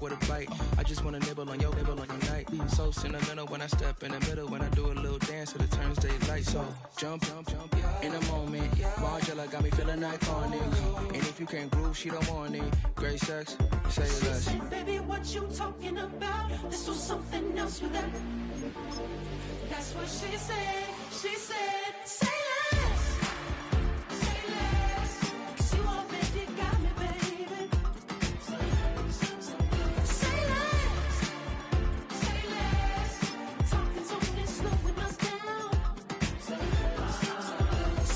with a bite. I just wanna nibble on your night. So sentimental when I step in the middle, when I do a little dance till it turns daylight. So jump, in a moment. Margella got me feeling iconic. And if you can't groove, she don't want it. Great sex, say less. She said, baby, what you talking about? Let's do something else with that. That's what she said. She said, say less. Say less. 'Cause you already got me, baby. Say less. Say less. Talking's only slowing us down. Say less.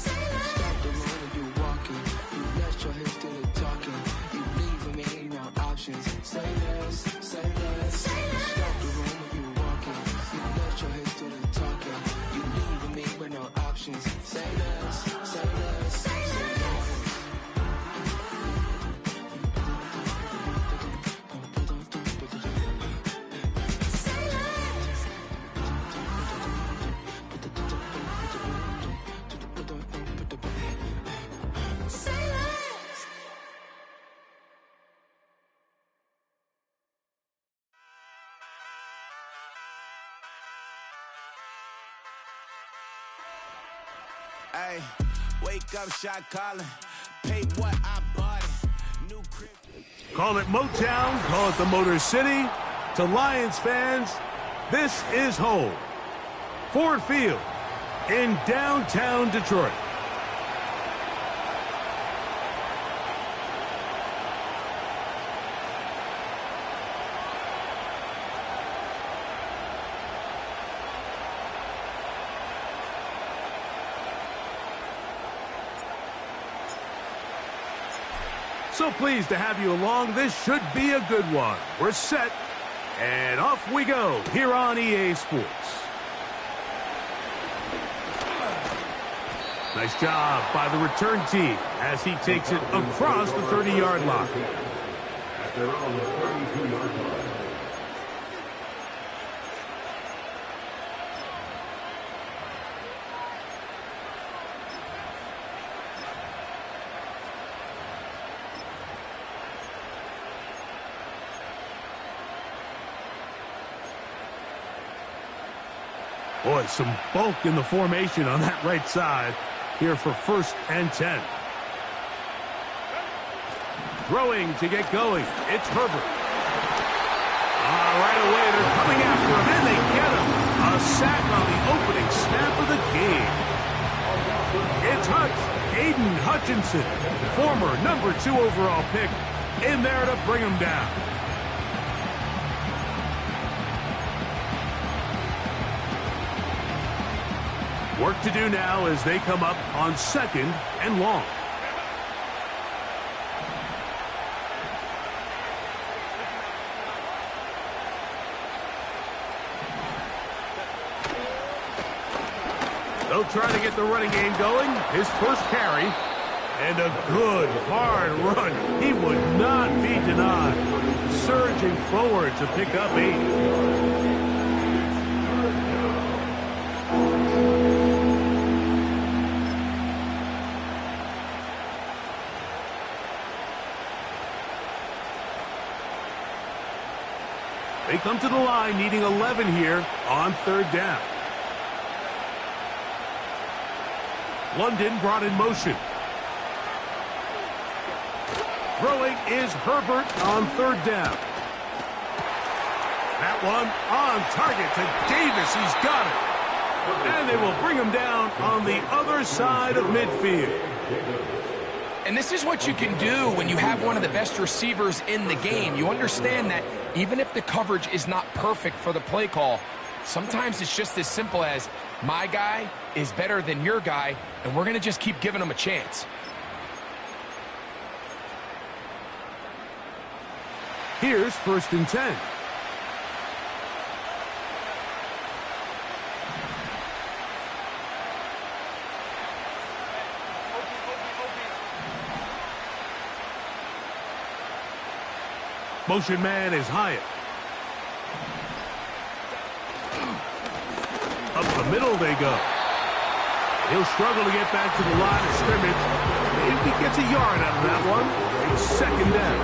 Say less. Stop the road when you walking. You let your hips do the talking. You leaving me no options. Say less, say less. Say less. Stop the road when you walking. You let your hips do the talking. You leaving me with no options. Say less, say less. Say less. Say less. Say less. Hey, wake up, shot calling. Pay what I bought it. New crib. Call it Motown, call it the Motor City. To Lions fans, this is home. Ford Field in downtown Detroit. So pleased to have you along. This should be a good one. We're set, and off we go here on EA Sports. Nice job by the return team as he takes it across the 30-yard line. They're on the 32-yard line. Boy, some bulk in the formation on that right side here for 1st and 10. Throwing to get going. It's Herbert. Right away, they're coming after him, and they get him. A sack on the opening snap of the game. It's Aiden Hutchinson, former number 2 overall pick, in there to bring him down. Work to do now as they come up on 2nd and long. They'll try to get the running game going. His first carry. And a good, hard run. He would not be denied. Surging forward to pick up 8. They come to the line needing 11 here on 3rd down. London brought in motion. Throwing is Herbert on 3rd down. That one on target to Davis. He's got it. And they will bring him down on the other side of midfield. And this is what you can do when you have one of the best receivers in the game. You understand that even if the coverage is not perfect for the play call, sometimes it's just as simple as my guy is better than your guy, and we're going to just keep giving him a chance. Here's 1st and 10. Motion man is Hyatt. Up the middle they go. He'll struggle to get back to the line of scrimmage. Maybe he gets a yard out of that one. It's 2nd down.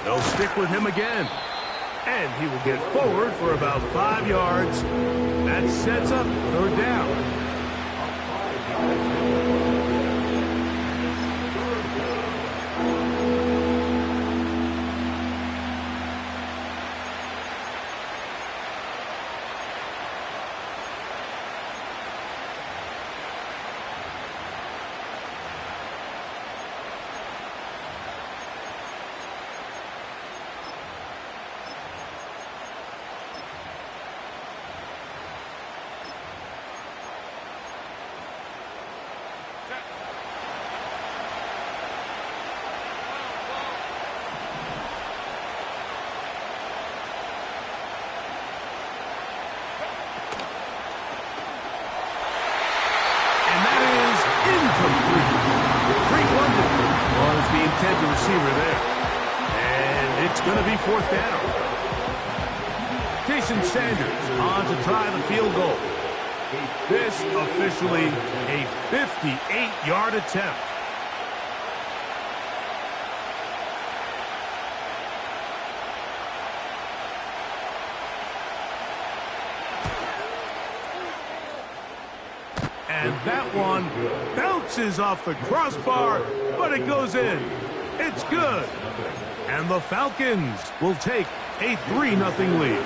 They'll stick with him again. And he will get forward for about 5 yards. That sets up third down. The receiver there. And it's going to be fourth down. Jason Sanders on to try the field goal. This officially a 58-yard attempt. And that one bounces off the crossbar, but it goes in. It's good. And the Falcons will take a 3-0 lead.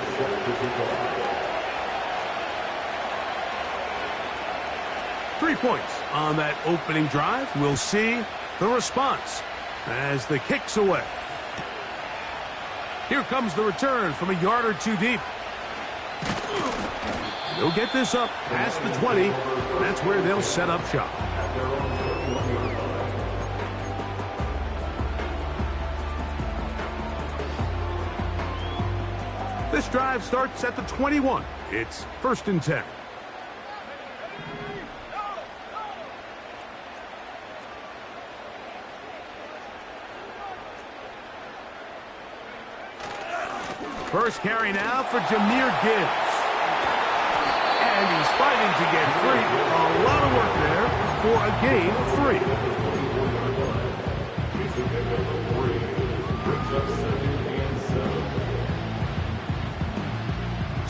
Three points on that opening drive. We'll see the response as the kick's away. Here comes the return from a yard or two deep. They'll get this up past the 20. That's where they'll set up shop. This drive starts at the 21. It's 1st and 10. First carry now for Jahmyr Gibbs. And he's fighting to get free. A lot of work there for a gain of 3.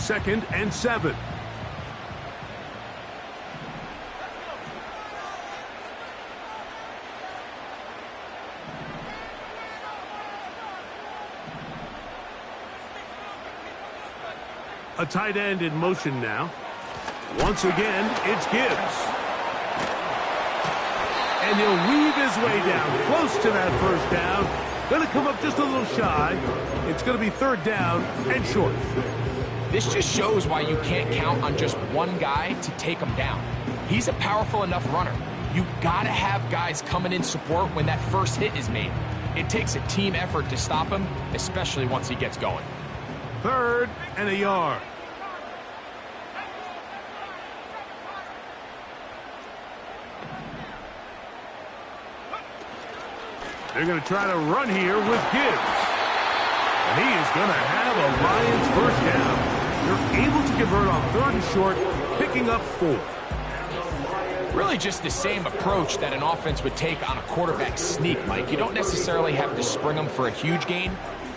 2nd and 7. A tight end in motion now. Once again, it's Gibbs. And he'll weave his way down close to that first down. Going to come up just a little shy. It's going to be 3rd down and short. This just shows why you can't count on just one guy to take him down. He's a powerful enough runner. You got to have guys coming in support when that first hit is made. It takes a team effort to stop him, especially once he gets going. 3rd and a yard. They're going to try to run here with Gibbs. And he is going to have a Lions first down. They're able to convert on 3rd and short, picking up 4. Really just the same approach that an offense would take on a quarterback sneak, Mike. You don't necessarily have to spring them for a huge gain.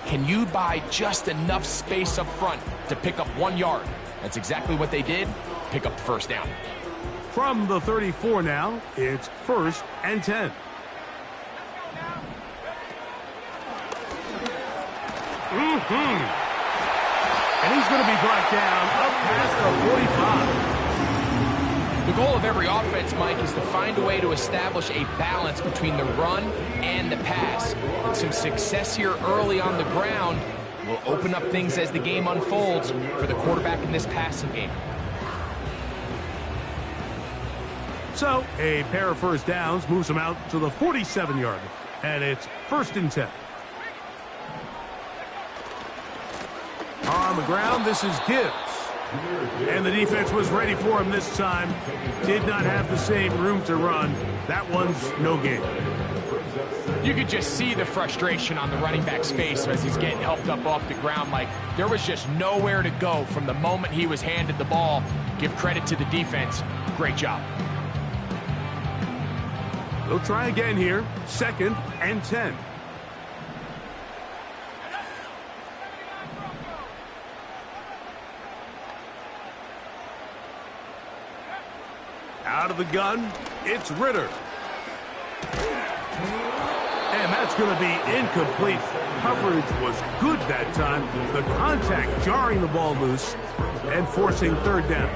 Can you buy just enough space up front to pick up 1 yard? That's exactly what they did. Pick up the first down. From the 34 now, it's 1st and 10. And he's going to be brought down up past the 45. The goal of every offense, Mike, is to find a way to establish a balance between the run and the pass. And some success here early on the ground will open up things as the game unfolds for the quarterback in this passing game. So, a pair of first downs moves him out to the 47-yard line. And it's 1st and 10. On the ground, this is Gibbs. And the defense was ready for him this time. Did not have the same room to run. That one's no gain. You could just see the frustration on the running back's face as he's getting helped up off the ground. Like, there was just nowhere to go from the moment he was handed the ball. Give credit to the defense. Great job. They'll try again here. 2nd and 10. Out of the gun, it's Ritter. And that's going to be incomplete. Coverage was good that time. The contact jarring the ball loose and forcing third down.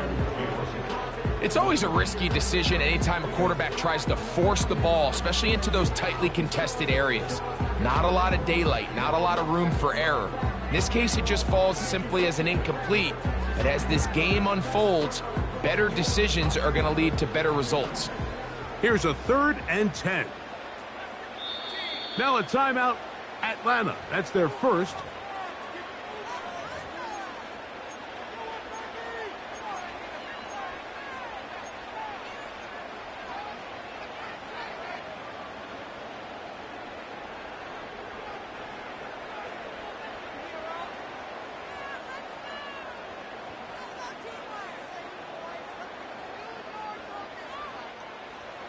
It's always a risky decision anytime a quarterback tries to force the ball, especially into those tightly contested areas. Not a lot of daylight, not a lot of room for error. In this case, it just falls simply as an incomplete. But as this game unfolds, better decisions are going to lead to better results. Here's a 3rd and 10. Now a timeout, Atlanta. That's their first.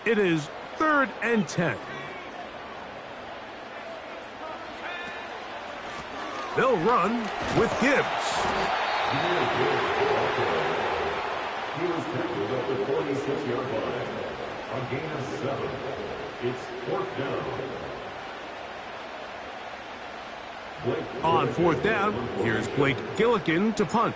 It is 3rd and 10. They'll run with Gibbs. He was tackled at the 46-yard line. A gain of 7. It's 4th down. On 4th down, here's Blake Gillikin to punt.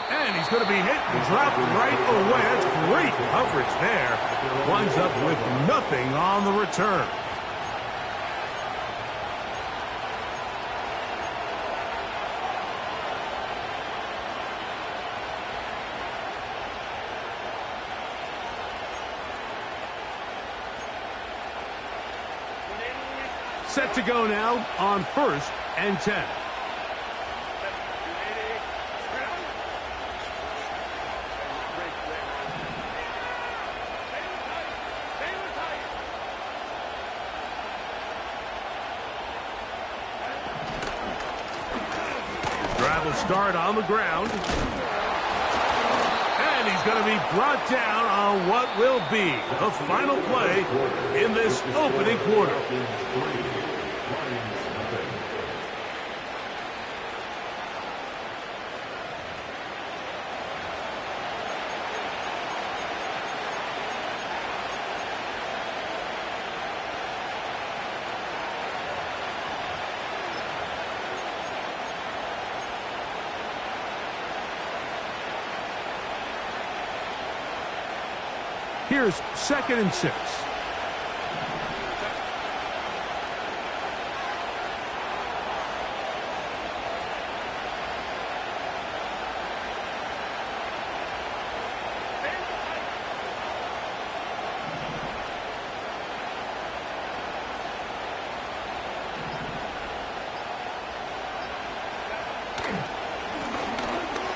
And he's going to be hit and dropped right away. That's great coverage there. Winds up with nothing on the return. Set to go now on 1st and 10. Drive will start on the ground. And he's going to be brought down on what will be the final play in this opening quarter. Here's 2nd and 6.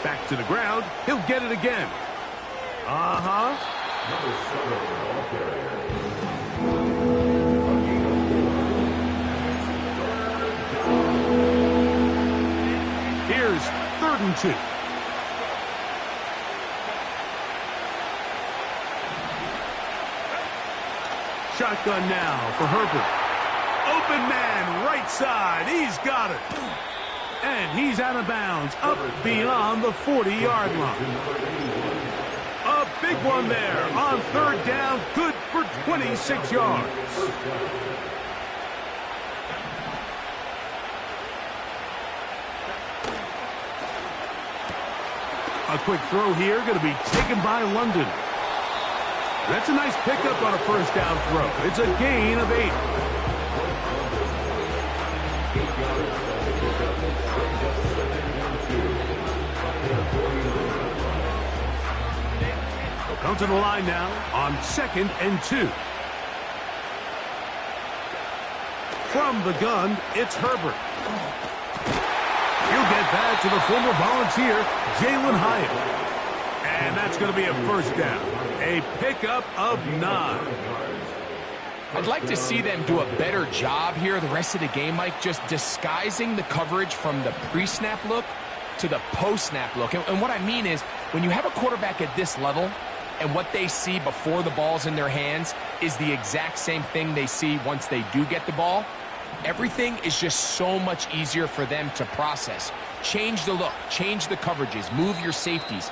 Back to the ground. He'll get it again. Here's 3rd and 2. Shotgun now for Herbert. Open man, right side. He's got it. And he's out of bounds, up beyond the 40-yard line. A big one there on 3rd down, good for 26 yards. A quick throw here, going to be taken by London. That's a nice pickup on a 1st down throw. It's a gain of 8. They'll come to the line now on 2nd and 2. From the gun, it's Herbert. He'll get that to the former Volunteer, Jalen Hyatt. And that's going to be a 1st down. A pickup of 9. I'd like to see them do a better job here the rest of the game, Mike, just disguising the coverage from the pre-snap look to the post-snap look. And what I mean is, when you have a quarterback at this level and what they see before the ball's in their hands is the exact same thing they see once they do get the ball, everything is just so much easier for them to process. Change the look, change the coverages, move your safeties.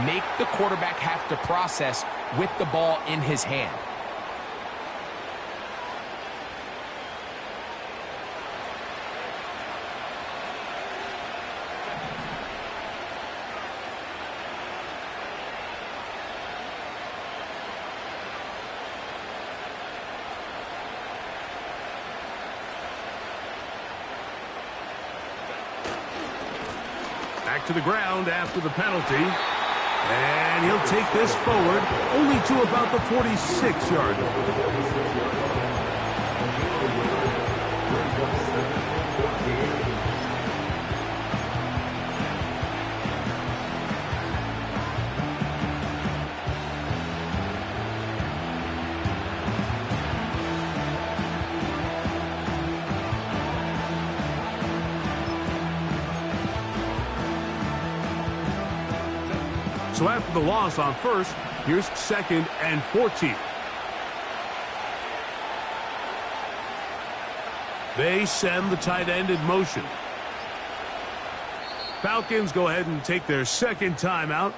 Make the quarterback have to process with the ball in his hand. Back to the ground after the penalty. And he'll take this forward only to about the 46-yard line. So after the loss on first, here's 2nd and 14. They send the tight end in motion. Falcons go ahead and take their 2nd timeout.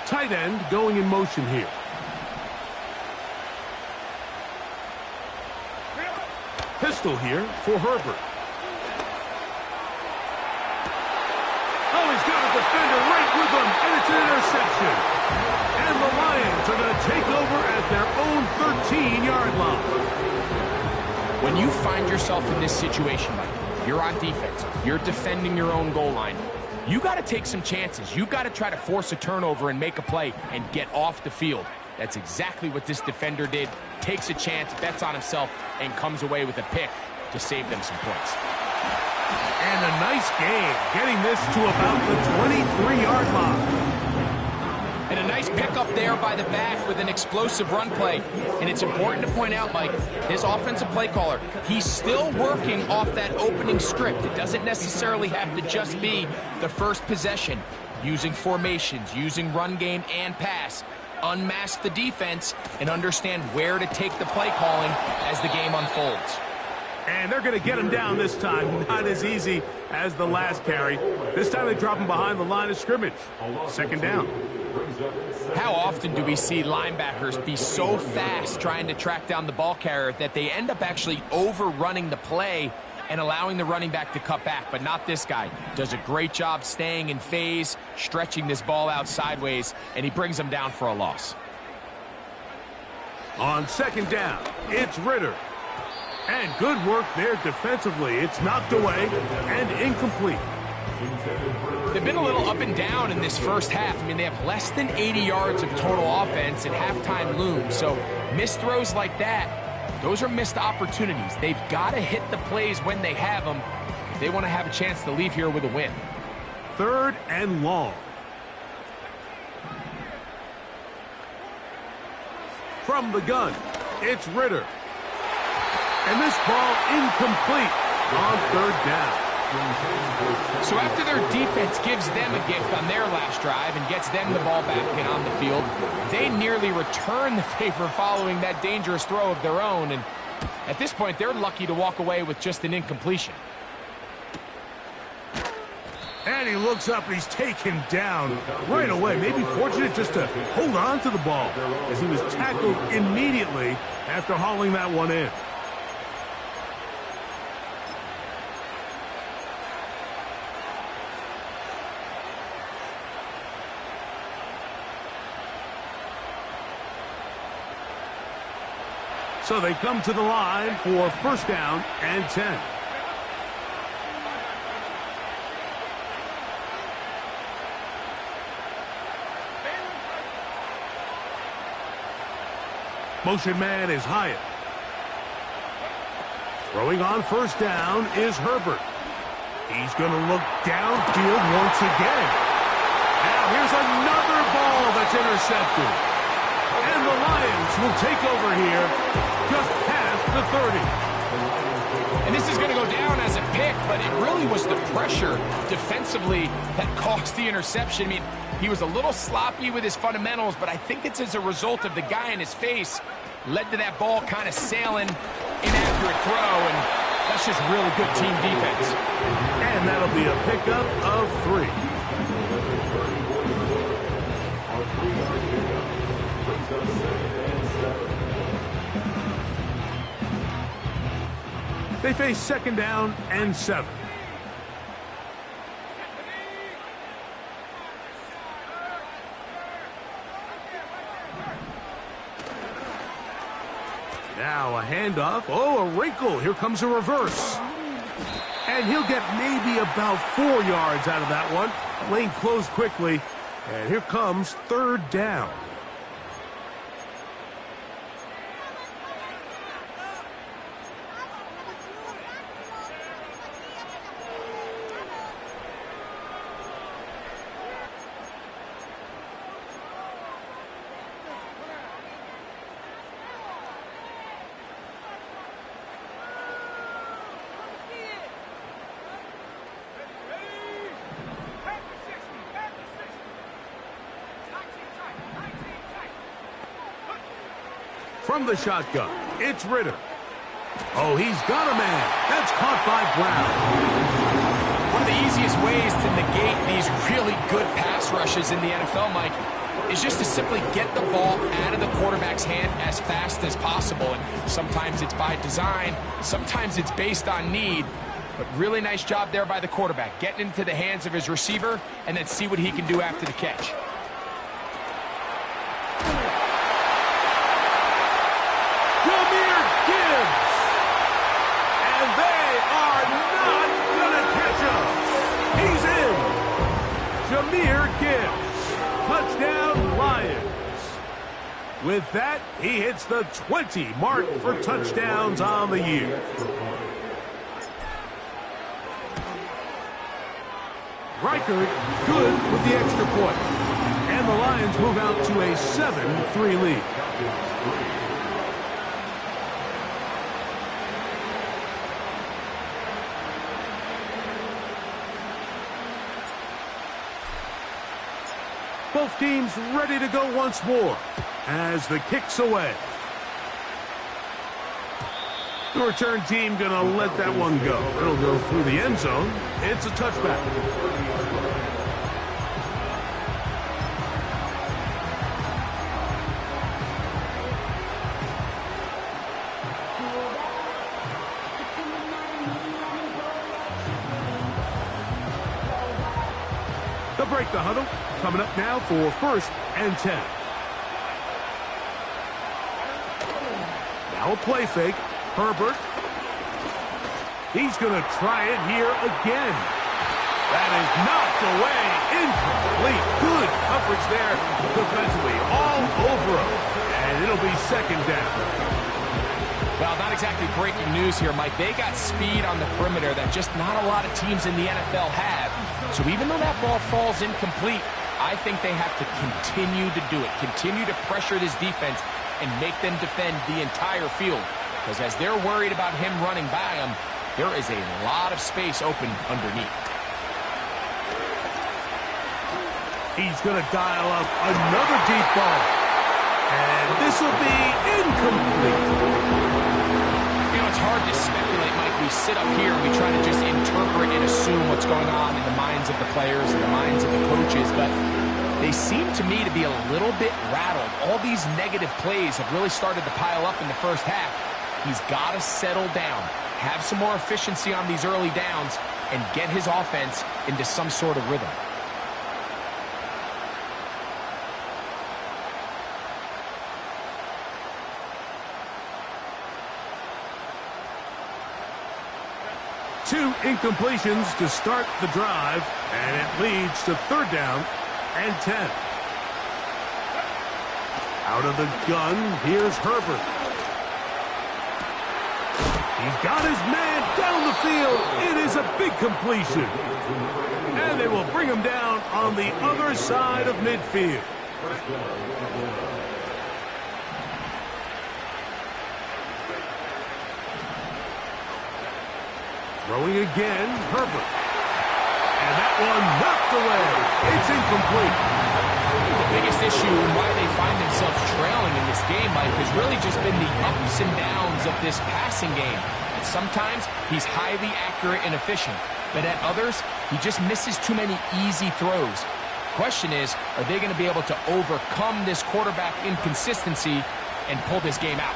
Tight end going in motion here. Pistol here for Herbert. Oh, he's got a defender right with him, and it's an interception. And the Lions are going to take over at their own 13-yard line. When you find yourself in this situation, Mike, you're on defense, you're defending your own goal line, you got to take some chances. You've got to try to force a turnover and make a play and get off the field. That's exactly what this defender did. Takes a chance, bets on himself, and comes away with a pick to save them some points. And a nice game, getting this to about the 23-yard line. And a nice pickup there by the back with an explosive run play. And it's important to point out, Mike, his offensive play caller, he's still working off that opening script. It doesn't necessarily have to just be the first possession. Using formations, using run game and pass. Unmask the defense and understand where to take the play calling as the game unfolds. And they're going to get him down this time. Not as easy as the last carry. This time they drop him behind the line of scrimmage. 2nd down. How often do we see linebackers be so fast trying to track down the ball carrier that they end up actually overrunning the play and allowing the running back to cut back? But not this guy. Does a great job staying in phase, stretching this ball out sideways, and he brings him down for a loss. On 2nd down, it's Ritter. And good work there defensively. It's knocked away and incomplete. They've been a little up and down in this first half. I mean, they have less than 80 yards of total offense and halftime looms. So missed throws like that, those are missed opportunities. They've got to hit the plays when they have them if they want to have a chance to leave here with a win. 3rd and long. From the gun, it's Ritter. And this ball incomplete on 3rd down. So after their defense gives them a gift on their last drive and gets them the ball back and on the field, they nearly return the favor following that dangerous throw of their own. And at this point, they're lucky to walk away with just an incompletion. And he looks up and he's taken down right away. Maybe fortunate just to hold on to the ball as he was tackled immediately after hauling that one in. So they come to the line for 1st down and 10. Motion man is Hyatt. Throwing on 1st down is Herbert. He's going to look downfield once again. Now here's another ball that's intercepted. And the Lions will take over here just past the 30. And this is going to go down as a pick, but it really was the pressure defensively that caused the interception. I mean, he was a little sloppy with his fundamentals, but I think it's as a result of the guy in his face led to that ball kind of sailing, inaccurate throw, and that's just really good team defense. And that'll be a pickup of 3. They face 2nd down and 7. Now a handoff. Oh, a wrinkle. Here comes a reverse. And he'll get maybe about 4 yards out of that one. Lane closed quickly. And here comes 3rd down. From the shotgun, it's Ritter. Oh, he's got a man. That's caught by Brown. One of the easiest ways to negate these really good pass rushes in the NFL, Mike, is just to simply get the ball out of the quarterback's hand as fast as possible. And sometimes it's by design, sometimes it's based on need. But really nice job there by the quarterback, getting into the hands of his receiver and then see what he can do after the catch. Touchdown, Lions. With that, he hits the 20 mark for touchdowns on the year. Reichert good with the extra point. And the Lions move out to a 7-3 lead. Both teams ready to go once more as the kick's away. The return team going to let that one go. It'll go through the end zone. It's a touchback. They'll break the huddle. Coming up now for 1st and 10. Now a play fake. Herbert. He's going to try it here again. That is knocked away. Incomplete. Good coverage there defensively. All over him. And it'll be 2nd down. Well, not exactly breaking news here, Mike. They got speed on the perimeter that just not a lot of teams in the NFL have. So even though that ball falls incomplete, I think they have to continue to do it. Continue to pressure this defense and make them defend the entire field. Because as they're worried about him running by them, there is a lot of space open underneath. He's going to dial up another deep ball. And this will be incomplete. You know, it's hard to speculate, Mike. We sit up here and we try to just interpret and assume what's going on in the minds of the players and the minds of the coaches, but they seem to me to be a little bit rattled. All these negative plays have really started to pile up in the first half. He's got to settle down, have some more efficiency on these early downs, and get his offense into some sort of rhythm. Two incompletions to start the drive, and it leads to 3rd down and 10. Out of the gun, here's Herbert. He's got his man Down the field, it is a big completion. And they will bring him down on the other side of midfield. Throwing again, Herbert. And that one knocked away. It's incomplete. The biggest issue and why they find themselves trailing in this game, Mike, has really just been the ups and downs of this passing game. And sometimes he's highly accurate and efficient, but at others, he just misses too many easy throws. Question is, are they going to be able to overcome this quarterback inconsistency and pull this game out?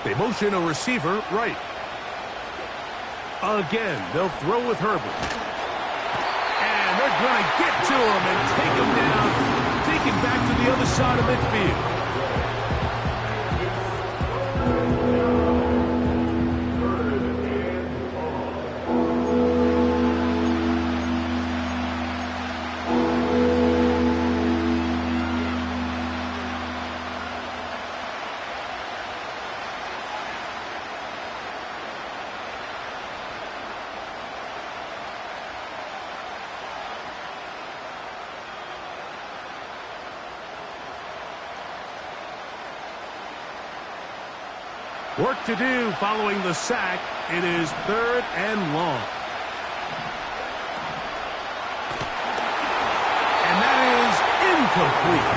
They motion a receiver right. Again, they'll throw with Herbert. And they're going to get to him and take him down, taken back to the other side of midfield. Work to do following the sack. It is 3rd and long. And that is incomplete.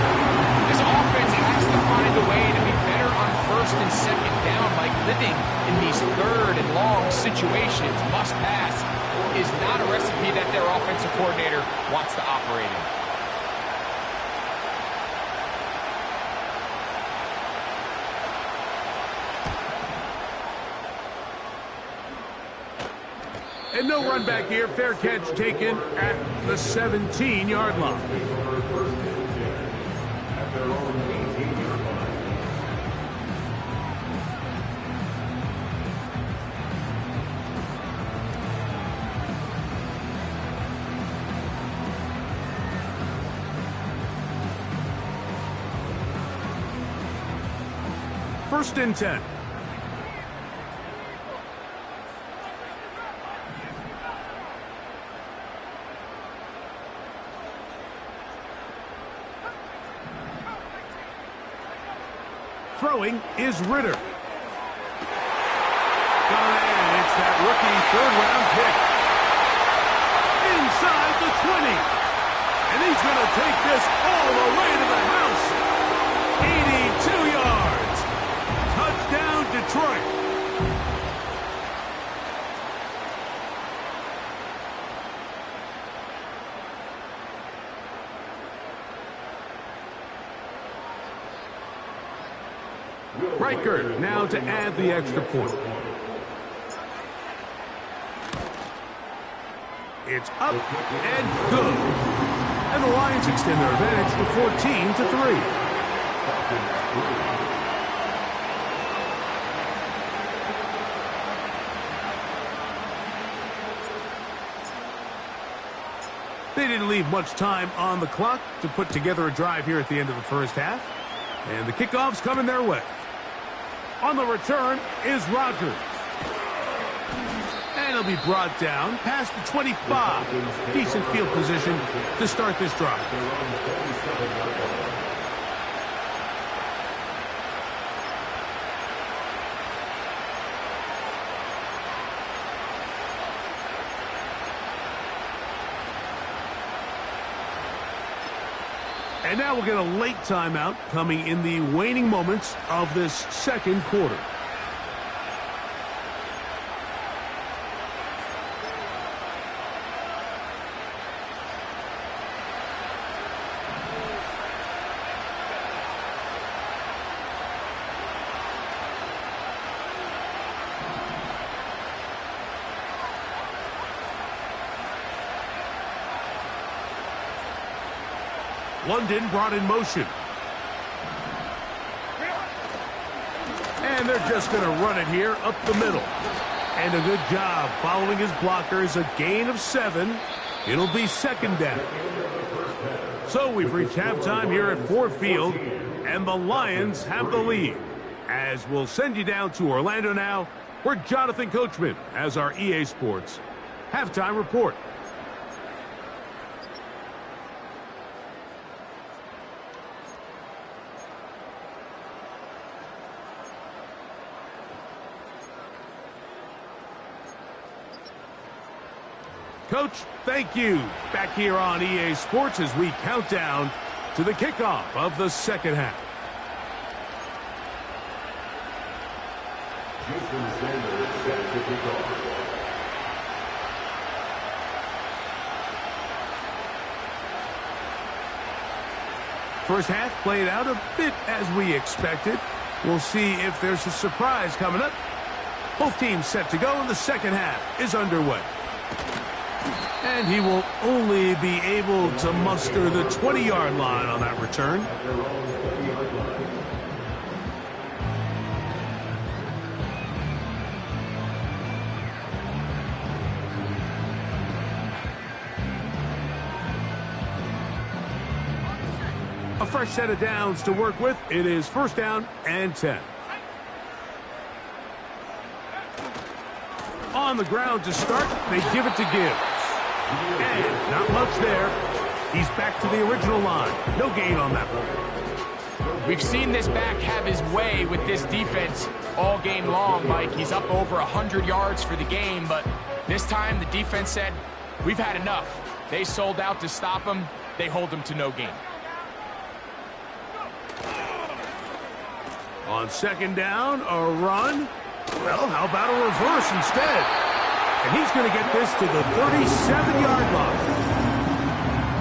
This offense has to find a way to be better on 1st and 2nd down. Like living in these 3rd and long situations, must pass, is not a recipe that their offensive coordinator wants to operate in. And no run back here. Fair catch taken at the 17-yard line. At their own 18-yard line. First and 10. Throwing is Ritter. And it's that rookie 3rd-round pick. Inside the 20. And he's going to take this all the way to the house. 82 yards. Touchdown, Detroit. Riker now to add the extra point. It's up and good. And the Lions extend their advantage to 14-3. They didn't leave much time on the clock to put together a drive here at the end of the first half. And the kickoff's coming their way. On the return is Rodgers. And he'll be brought down past the 25. Decent field position to start this drive. And now we'll get a late timeout coming in the waning moments of this second quarter. London brought in motion. And they're just going to run it here up the middle. And a good job following his blockers, a gain of 7. It'll be second down. So we've reached halftime here at Ford Field, and the Lions have the lead. As we'll send you down to Orlando now, where Jonathan Coachman has our EA Sports halftime report. Coach, thank you. Back here on EA Sports as we count down to the kickoff of the second half. Houston Sanders set to kick off. First half played out a bit as we expected. We'll see if there's a surprise coming up. Both teams set to go, and the second half is underway. And he will only be able to muster the 20-yard line on that return. A fresh set of downs to work with. It is first down and 10. On the ground to start, they give it to Gibbs. And not much there. He's back to the original line. No gain on that one. We've seen this back have his way with this defense all game long, Mike. He's up over 100 yards for the game, but this time the defense said, we've had enough. They sold out to stop him. They hold him to no gain. On second down, a run. Well, how about a reverse instead? And he's going to get this to the 37-yard line.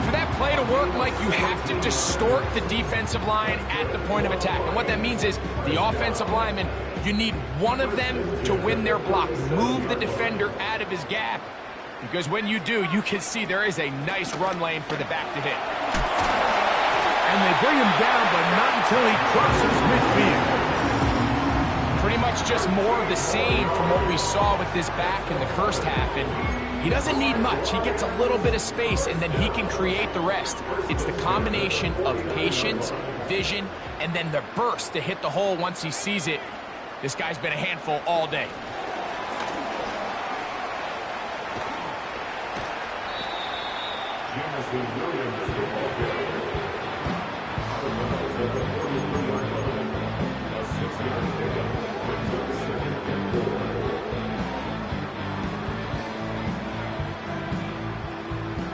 For that play to work, Mike, you have to distort the defensive line at the point of attack. And what that means is the offensive lineman, you need one of them to win their block. Move the defender out of his gap. Because when you do, you can see there is a nice run lane for the back to hit. And they bring him down, but not until he crosses midfield. Pretty much just more of the same from what we saw with this back in the first half. And he doesn't need much. He gets a little bit of space, and then he can create the rest. It's the combination of patience, vision, and then the burst to hit the hole once he sees it. This guy's been a handful all day.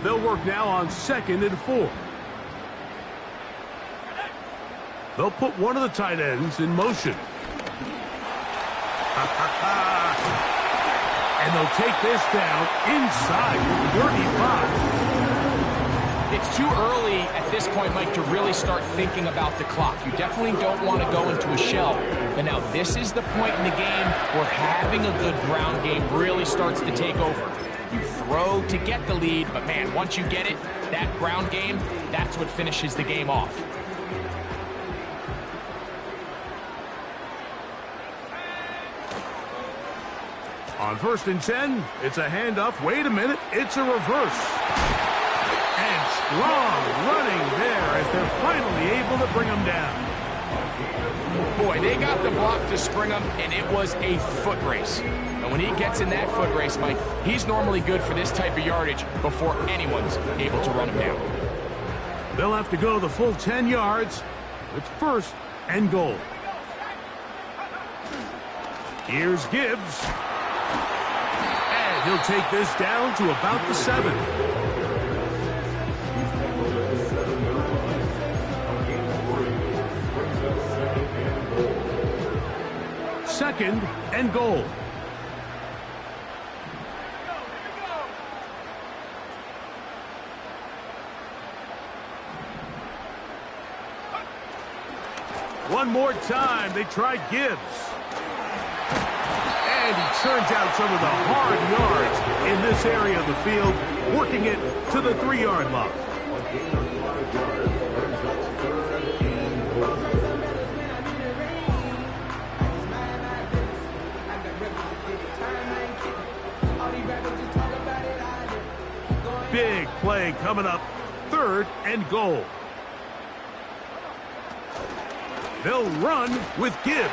They'll work now on 2nd and 4. They'll put one of the tight ends in motion. And they'll take this down inside 35. It's too early at this point, Mike, to really start thinking about the clock. You definitely don't want to go into a shell. But now this is the point in the game where having a good ground game really starts to take over. You throw to get the lead, but man, once you get it, that ground game, that's what finishes the game off. On 1st and 10, it's a handoff. Wait a minute, it's a reverse. And strong running there as they're finally able to bring him down. Boy, they got the block to spring him, and it was a foot race. And when he gets in that foot race, Mike, he's normally good for this type of yardage before anyone's able to run him down. They'll have to go the full 10 yards. It's 1st and goal. Here's Gibbs. And he'll take this down to about the 7. Second and goal. One more time, they try Gibbs. And he churns out some of the hard yards in this area of the field, working it to the 3-yard line. big play coming up. 3rd and goal. They'll run with Gibbs.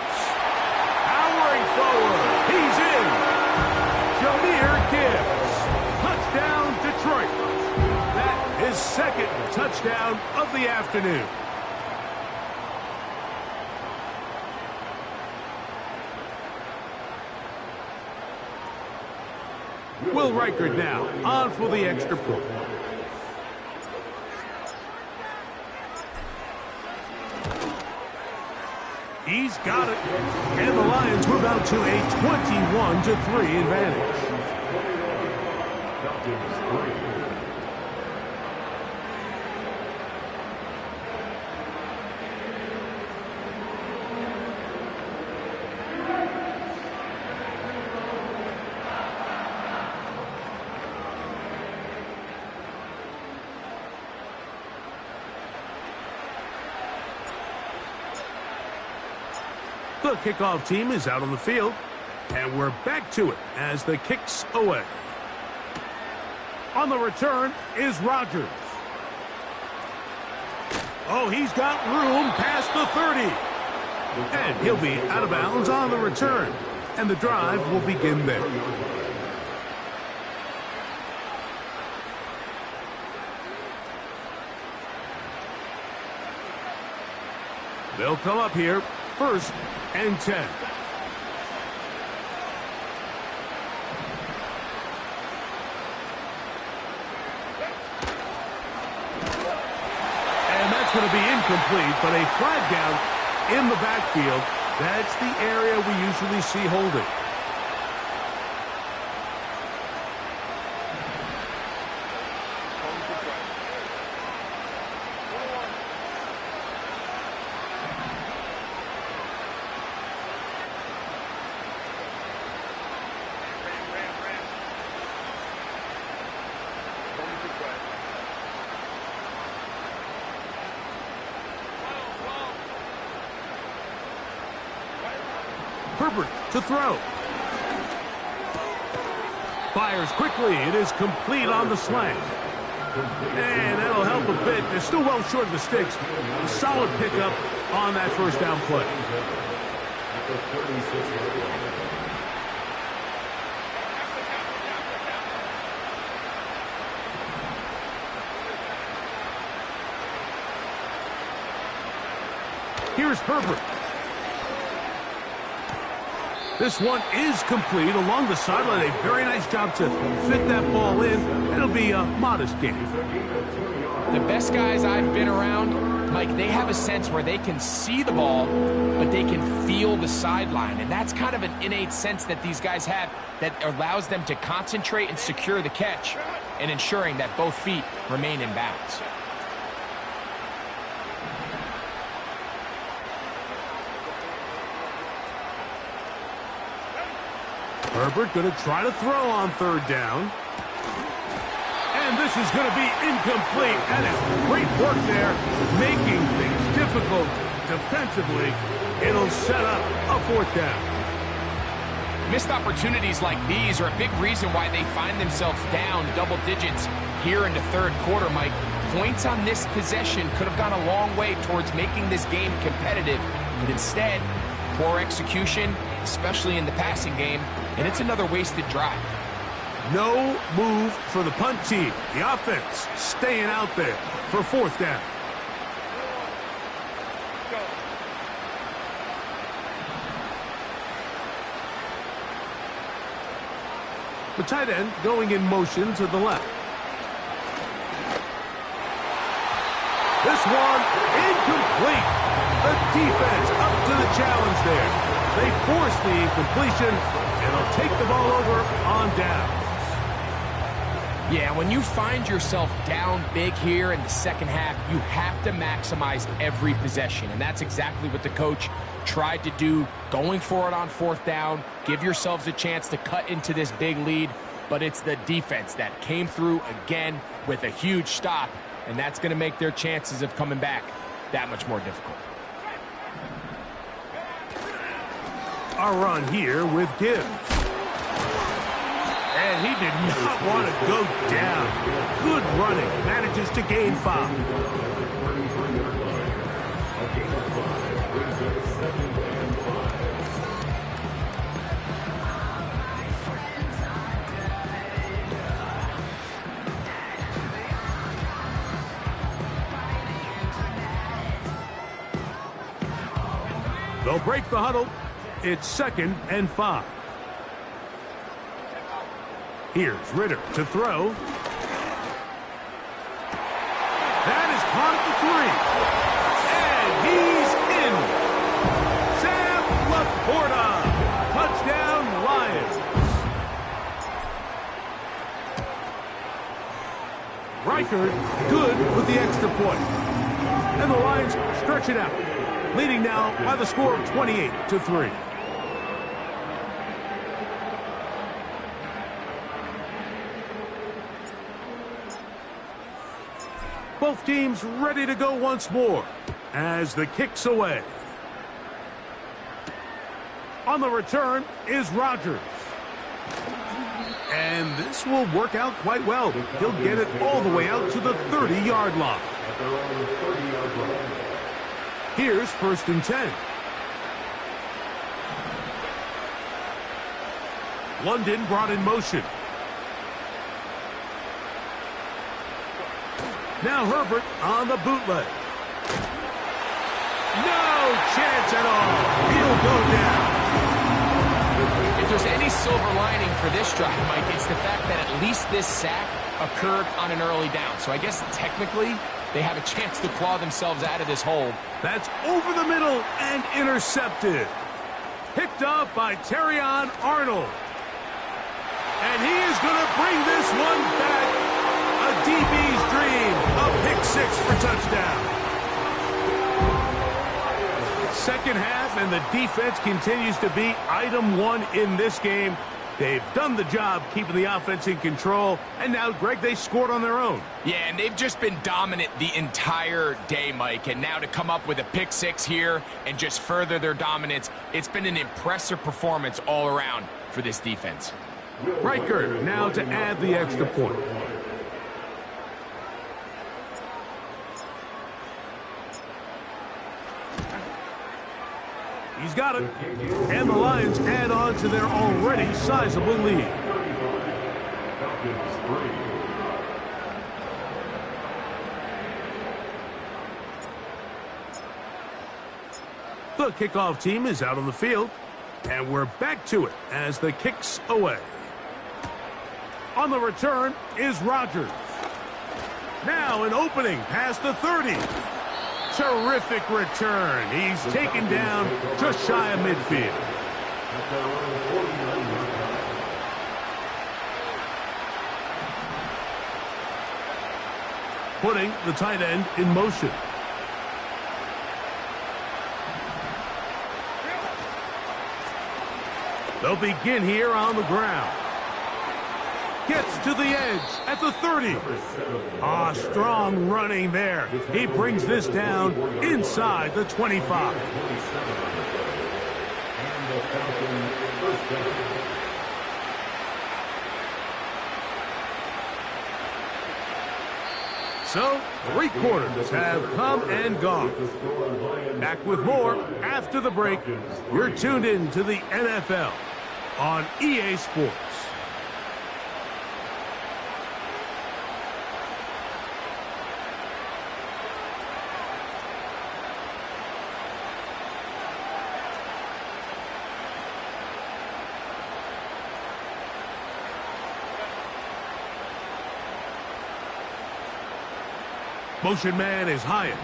Powering forward. He's in. Jahmyr Gibbs. Touchdown, Detroit. That is 2nd touchdown of the afternoon. Will Reichert now on for the extra point. He's got it. And the Lions move out to a 21-3 advantage. The kickoff team is out on the field, and we're back to it as the kick's away. On the return is Rodgers. Oh, he's got room past the 30. And he'll be out of bounds on the return, and the drive will begin there. They'll come up here. 1st and 10. And that's going to be incomplete, but a flag down in the backfield. That's the area we usually see holding. Herbert to throw. Fires quickly. It is complete on the slant. And that'll help a bit. They're still well short of the sticks. A solid pickup on that 1st down play. Here's Herbert. This one is complete along the sideline. A very nice job to fit that ball in. It'll be a modest gain. The best guys I've been around, Mike, they have a sense where they can see the ball, but they can feel the sideline. And that's kind of an innate sense that these guys have that allows them to concentrate and secure the catch and ensuring that both feet remain in bounds. Herbert going to try to throw on 3rd down. And this is going to be incomplete. That is great work there, making things difficult defensively. It'll set up a 4th down. Missed opportunities like these are a big reason why they find themselves down double digits here in the 3rd quarter, Mike. Points on this possession could have gone a long way towards making this game competitive, but instead, poor execution, especially in the passing game, and it's another wasted drive. No move for the punt team. The offense staying out there for 4th down. The tight end going in motion to the left. This one incomplete. The defense up to the challenge there. They force the incompletion, and they'll take the ball over on down. Yeah, when you find yourself down big here in the 2nd half, you have to maximize every possession, and that's exactly what the coach tried to do, going for it on 4th down, give yourselves a chance to cut into this big lead, but it's the defense that came through again with a huge stop, and that's going to make their chances of coming back that much more difficult. Our run here with Gibbs. And he did not want to go down. Good running. Manages to gain 5. They'll break the huddle. It's 2nd and 5. Here's Ritter to throw. That is caught at the 3. And he's in. Sam Laporta. Touchdown, Lions. Reichard good with the extra point. And the Lions stretch it out, leading now by the score of 28-3. Both teams ready to go once more as the kick's away. On the return is Rodgers. And this will work out quite well. He'll get it all the way out to the 30-yard line. Here's 1st and 10. London brought in motion. Now Herbert on the bootleg. No chance at all. He'll go down. If there's any silver lining for this drive, Mike, it's the fact that at least this sack occurred on an early down. So I guess technically they have a chance to claw themselves out of this hold. That's over the middle and intercepted. Picked off by Terrion Arnold. And he is going to bring this one back. A DB's dream. A pick 6 for touchdown. Second half, and the defense continues to be item 1 in this game. They've done the job keeping the offense in control, and now, Greg, they scored on their own. Yeah, and they've just been dominant the entire day, Mike, and now to come up with a pick 6 here and just further their dominance, it's been an impressive performance all around for this defense. Reichard now to add the extra point. He's got it. And the Lions add on to their already sizable lead. The kickoff team is out on the field. And we're back to it as the kick's away. On the return is Rodgers. Now an opening past the 30. Terrific return. He's taken down just shy of midfield. Putting the tight end in motion. They'll begin here on the ground. Gets to the edge at the 30. Strong running there. He brings this down inside the 25. So, 3 quarters have come and gone. Back with more after the break. You're tuned in to the NFL on EA Sports. Motion man is Hyatt.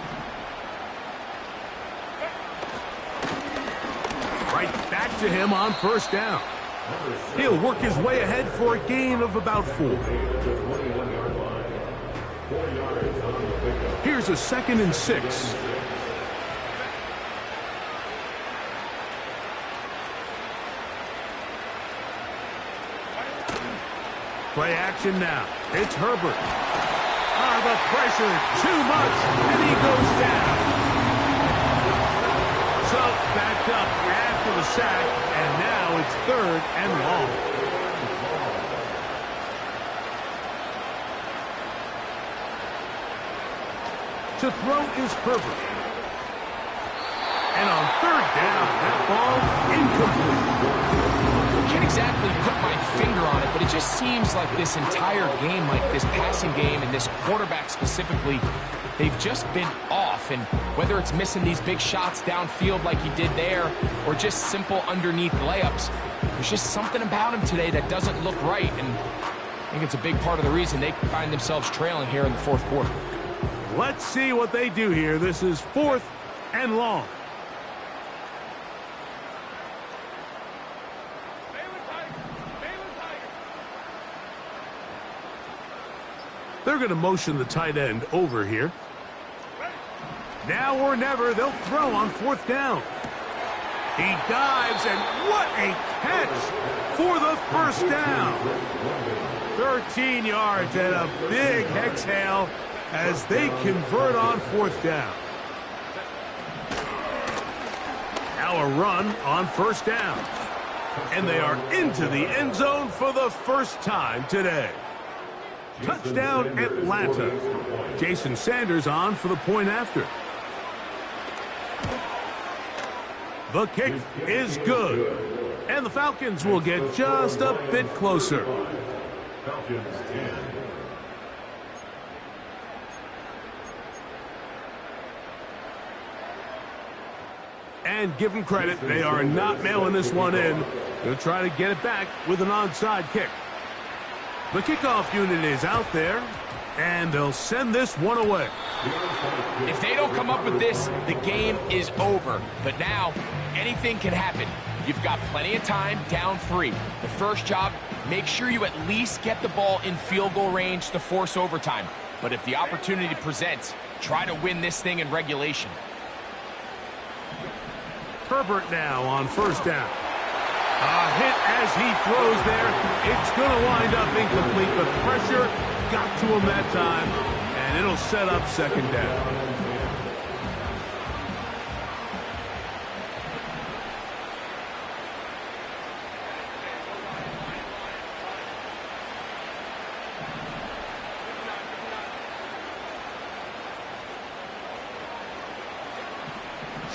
Right back to him on 1st down. He'll work his way ahead for a gain of about 4. Here's a 2nd and 6. Play action now. It's Herbert. The pressure too much, and he goes down. So backed up after the sack, and now it's 3rd and long. To throw is Herbert. And on third down, that ball incomplete. Can't exactly put my finger on it, but it just seems like this entire game, like this passing game and this quarterback specifically, they've just been off. And whether it's missing these big shots downfield like he did there or just simple underneath layups, there's just something about him today that doesn't look right. And I think it's a big part of the reason they find themselves trailing here in the fourth quarter. Let's see what they do here. This is 4th and long. They're going to motion the tight end over here. Now or never, they'll throw on 4th down. He dives, and what a catch for the first down. 13 yards and a big exhale as they convert on 4th down. Now a run on 1st down. And they are into the end zone for the first time today. Touchdown, Atlanta. Jason Sanders on for the point after. The kick is good. And the Falcons will get just a bit closer. Falcons 10. And give them credit, they are not mailing this one in. They'll try to get it back with an onside kick. The kickoff unit is out there, and they'll send this one away. If they don't come up with this, the game is over. But now, anything can happen. You've got plenty of time, down 3. The first job, make sure you at least get the ball in field goal range to force overtime. But if the opportunity presents, try to win this thing in regulation. Herbert now on 1st down. A hit as he throws there. It's going to wind up incomplete. The pressure got to him that time, and it'll set up 2nd down.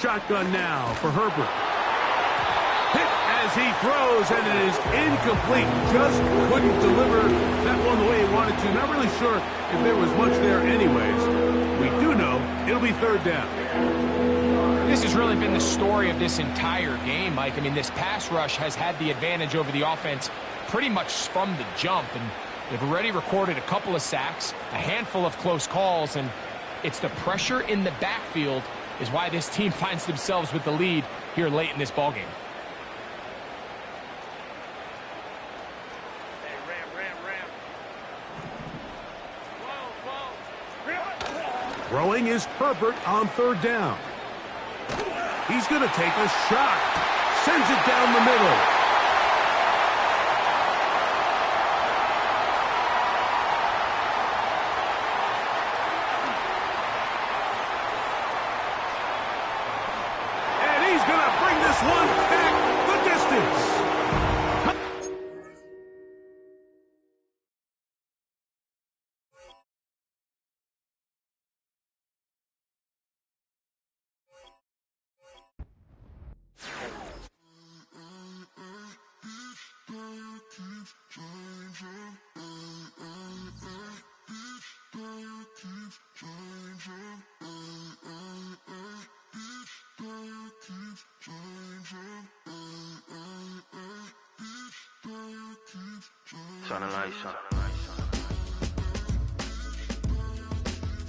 Shotgun now for Herbert. Hit as he throws, and it is incomplete. Just couldn't deliver that one the way he wanted to. Not really sure if there was much there anyways. We do know it'll be 3rd down. This has really been the story of this entire game, Mike. I mean, this pass rush has had the advantage over the offense pretty much from the jump, and they've already recorded a couple of sacks, a handful of close calls, and it's the pressure in the backfield is why this team finds themselves with the lead here late in this ballgame. Throwing is Herbert on 3rd down. He's going to take a shot. Sends it down the middle. And he's going to bring this one back the distance.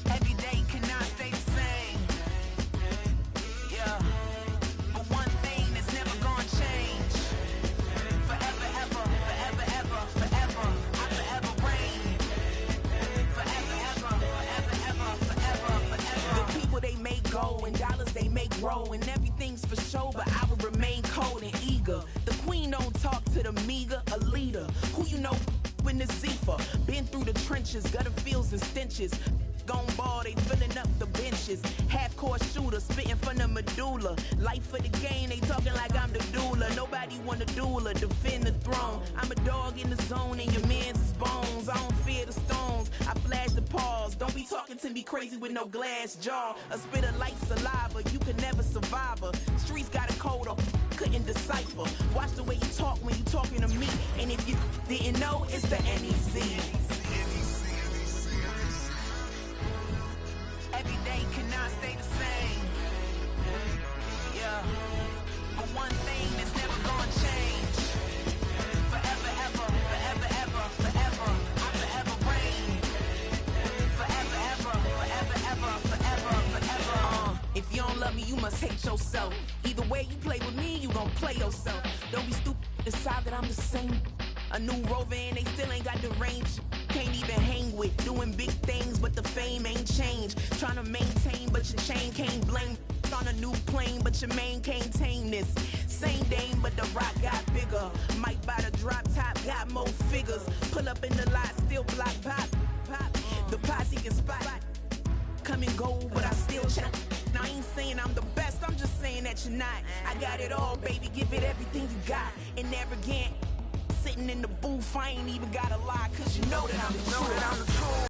Every day cannot stay the same. Yeah. But one thing that's never gonna change. Forever, ever, forever, ever, forever. I forever reign. Forever, ever, forever, ever, forever, forever. The people they make go and dollars they make grow, and everything's for show, but I will remain cold and eager. The queen don't talk to the meager, a leader. Who you know in the Zephyr? Been through the trenches, gutter fields and stenches. Gone ball, they filling up the benches. Half-court shooter, spitting from the medulla. Life for the game, they talking like I'm the doula. Nobody want a doula, defend the throne. I'm a dog in the zone and your man's is bones. I don't fear the stones, I flash the paws. Don't be talking to me crazy with no glass jaw. A spit of light saliva, you can never survive her. Streets got a code of couldn't decipher. Watch the way you talk when you talking to me. And if you didn't know, it's the NEC. Every day cannot stay the same. Yeah. But one thing that's never gonna change. Forever, ever, forever, ever, forever. I forever reign. Forever, ever, forever, ever, forever, forever. If you don't love me, you must hate yourself. Either way you play with me, you gon' play yourself. Don't be stupid, decide that I'm the same. A new rover and they still ain't got the range. Can't even hang with, doing big things, but the fame ain't changed. Trying to maintain, but your chain can't blame. On a new plane, but your main can't tame this. Same dame, but the rock got bigger. Might buy the drop top, got more figures. Pull up in the lot, still block pop. The posse can spot. Come and go, but I still check. Now I ain't saying I'm the best, I'm just saying that you're not. I got it all, baby, give it everything you got. And arrogant, sitting in the booth, I ain't even gotta lie, cause you know that I'm the truth.